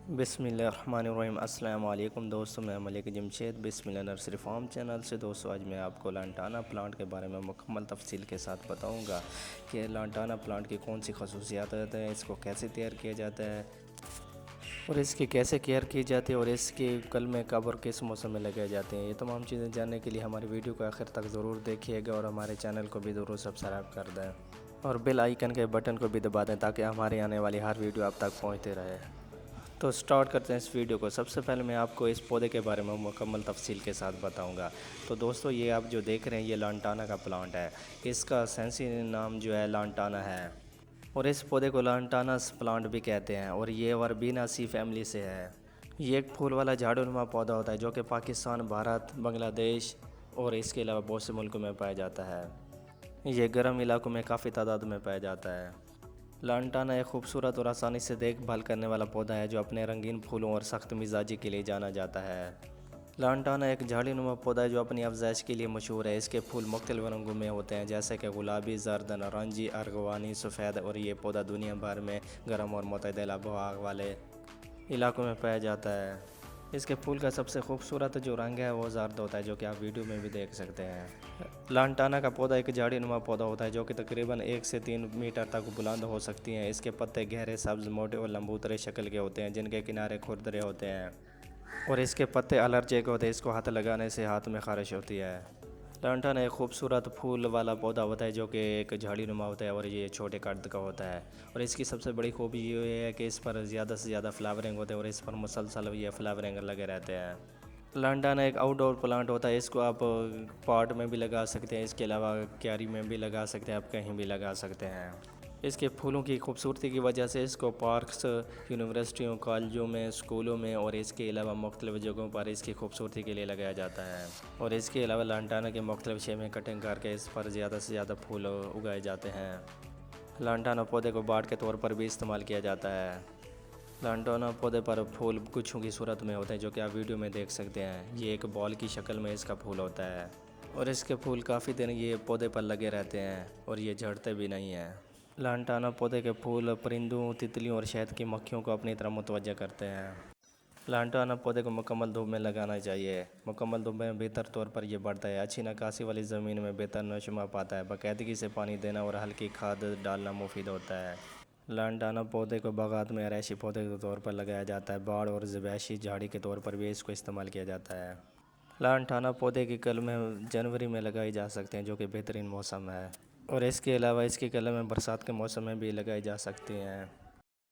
बिस्मिल्लाहिर्रहमानिर्रहीम। अस्सलाम वालेकुम दोस्तों, मैं मलिक जमशेद बिस्मिल्लाह नर्सरी फार्म चैनल से। दोस्तों आज मैं आपको लांटाना प्लांट के बारे में मुकम्मल तफसील के साथ बताऊंगा कि लांटाना प्लांट की कौन सी खसूसियात है, इसको कैसे तैयार किया जाता है और इसकी कैसे केयर की जाती है और इसके कलमे कब और किस मौसम में लगाए जाते हैं। ये तमाम चीज़ें जानने के लिए हमारी वीडियो को आखिर तक ज़रूर देखिएगा और हमारे चैनल को भी ज़रूर सब्सक्राइब कर दें और बेल आइकन के बटन को भी दबा दें ताकि हमारे आने वाली हर वीडियो आप तक पहुँचते रहे। तो स्टार्ट करते हैं इस वीडियो को। सबसे पहले मैं आपको इस पौधे के बारे में मुकम्मल तफसील के साथ बताऊंगा। तो दोस्तों ये आप जो देख रहे हैं ये लांटाना का प्लांट है। इसका साइंसी नाम जो है लांटाना है और इस पौधे को लांटाना प्लांट भी कहते हैं और ये वर्बेनासी फैमिली से है। ये एक फूल वाला झाड़ूनुमा पौधा होता है जो कि पाकिस्तान, भारत, बांग्लादेश और इसके अलावा बहुत से मुल्कों में पाया जाता है। ये गर्म इलाकों में काफ़ी तादाद में पाया जाता है। लांटाना एक खूबसूरत और आसानी से देखभाल करने वाला पौधा है जो अपने रंगीन फूलों और सख्त मिजाजी के लिए जाना जाता है। लांटाना एक झाड़ीनुमा पौधा है जो अपनी अफजाइश के लिए मशहूर है। इसके फूल मुख्तलिफ रंगों में होते हैं जैसे कि गुलाबी, जर्द, नारंगी, अर्गवानी, सफ़ेद और ये पौधा दुनिया भर में गर्म और मुतदल आबोहवा वाले इलाकों में पाया जाता है। इसके फूल का सबसे खूबसूरत जो रंग है वो जर्द होता है जो कि आप वीडियो में भी देख सकते हैं। लांटाना का पौधा एक झाड़ीनुमा पौधा होता है जो कि तकरीबन 1 से 3 मीटर तक बुलंद हो सकती हैं। इसके पत्ते गहरे, सब्ज, मोटे और लंबूतरे शक्ल के होते हैं जिनके किनारे खुरदरे होते हैं और इसके पत्ते एलर्जिक होते हैं। इसको हाथ लगाने से हाथ में खारिश होती है। लांटाना एक खूबसूरत फूल वाला पौधा होता है जो कि एक झाड़ीनुमा होता है और ये छोटे कद का होता है और इसकी सबसे बड़ी खूबी ये है कि इस पर ज़्यादा से ज़्यादा फ्लावरिंग होते हैं और इस पर मुसलसल ये फ्लावरिंग लगे रहते हैं। लांटाना एक आउटडोर प्लांट होता है। इसको आप पॉट में भी लगा सकते हैं, इसके अलावा क्यारी में भी लगा सकते हैं, आप कहीं भी लगा सकते हैं। इसके फूलों की खूबसूरती की वजह से इसको पार्क्स, यूनिवर्सिटियों, कॉलेजों में, स्कूलों में और इसके अलावा मुख्तलिफ़ जगहों पर इसकी खूबसूरती के लिए लगाया जाता है और इसके अलावा लांटाना के मुख्तलिफ़ शेप में कटिंग करके इस पर ज़्यादा से ज़्यादा फूल उगाए जाते हैं। लांटाना पौधे को बाड़ के तौर पर भी इस्तेमाल किया जाता है। लांटाना पौधे पर फूल गुच्छों की सूरत में होते हैं जो कि आप वीडियो में देख सकते हैं। ये एक बॉल की शक्ल में इसका फूल होता है और इसके फूल काफ़ी दिन ये पौधे पर लगे रहते हैं और ये झड़ते भी नहीं हैं। लांटाना पौधे के फूल परिंदों, तितलियों और शहद की मक्खियों को अपनी तरफ मुतवज्जह करते हैं। लांटाना पौधे को मुकम्मल धूप में लगाना चाहिए। मुकम्मल धूप में बेहतर तौर पर यह बढ़ता है। अच्छी नकासी वाली ज़मीन में बेहतर नशुमा पाता है। बाकायदगी से पानी देना और हल्की खाद डालना मुफीद होता है। लांटाना पौधे को बागात में आरैशी पौधे के तौर पर लगाया जाता है। बाड़ और ज़बैशी झाड़ी के तौर पर भी इसको इस्तेमाल किया जाता है। लांटाना पौधे की कलमें जनवरी में लगाई जा सकते हैं जो कि बेहतरीन मौसम है और इसके अलावा इसकी कलमें बरसात के मौसम में भी लगाई जा सकती हैं।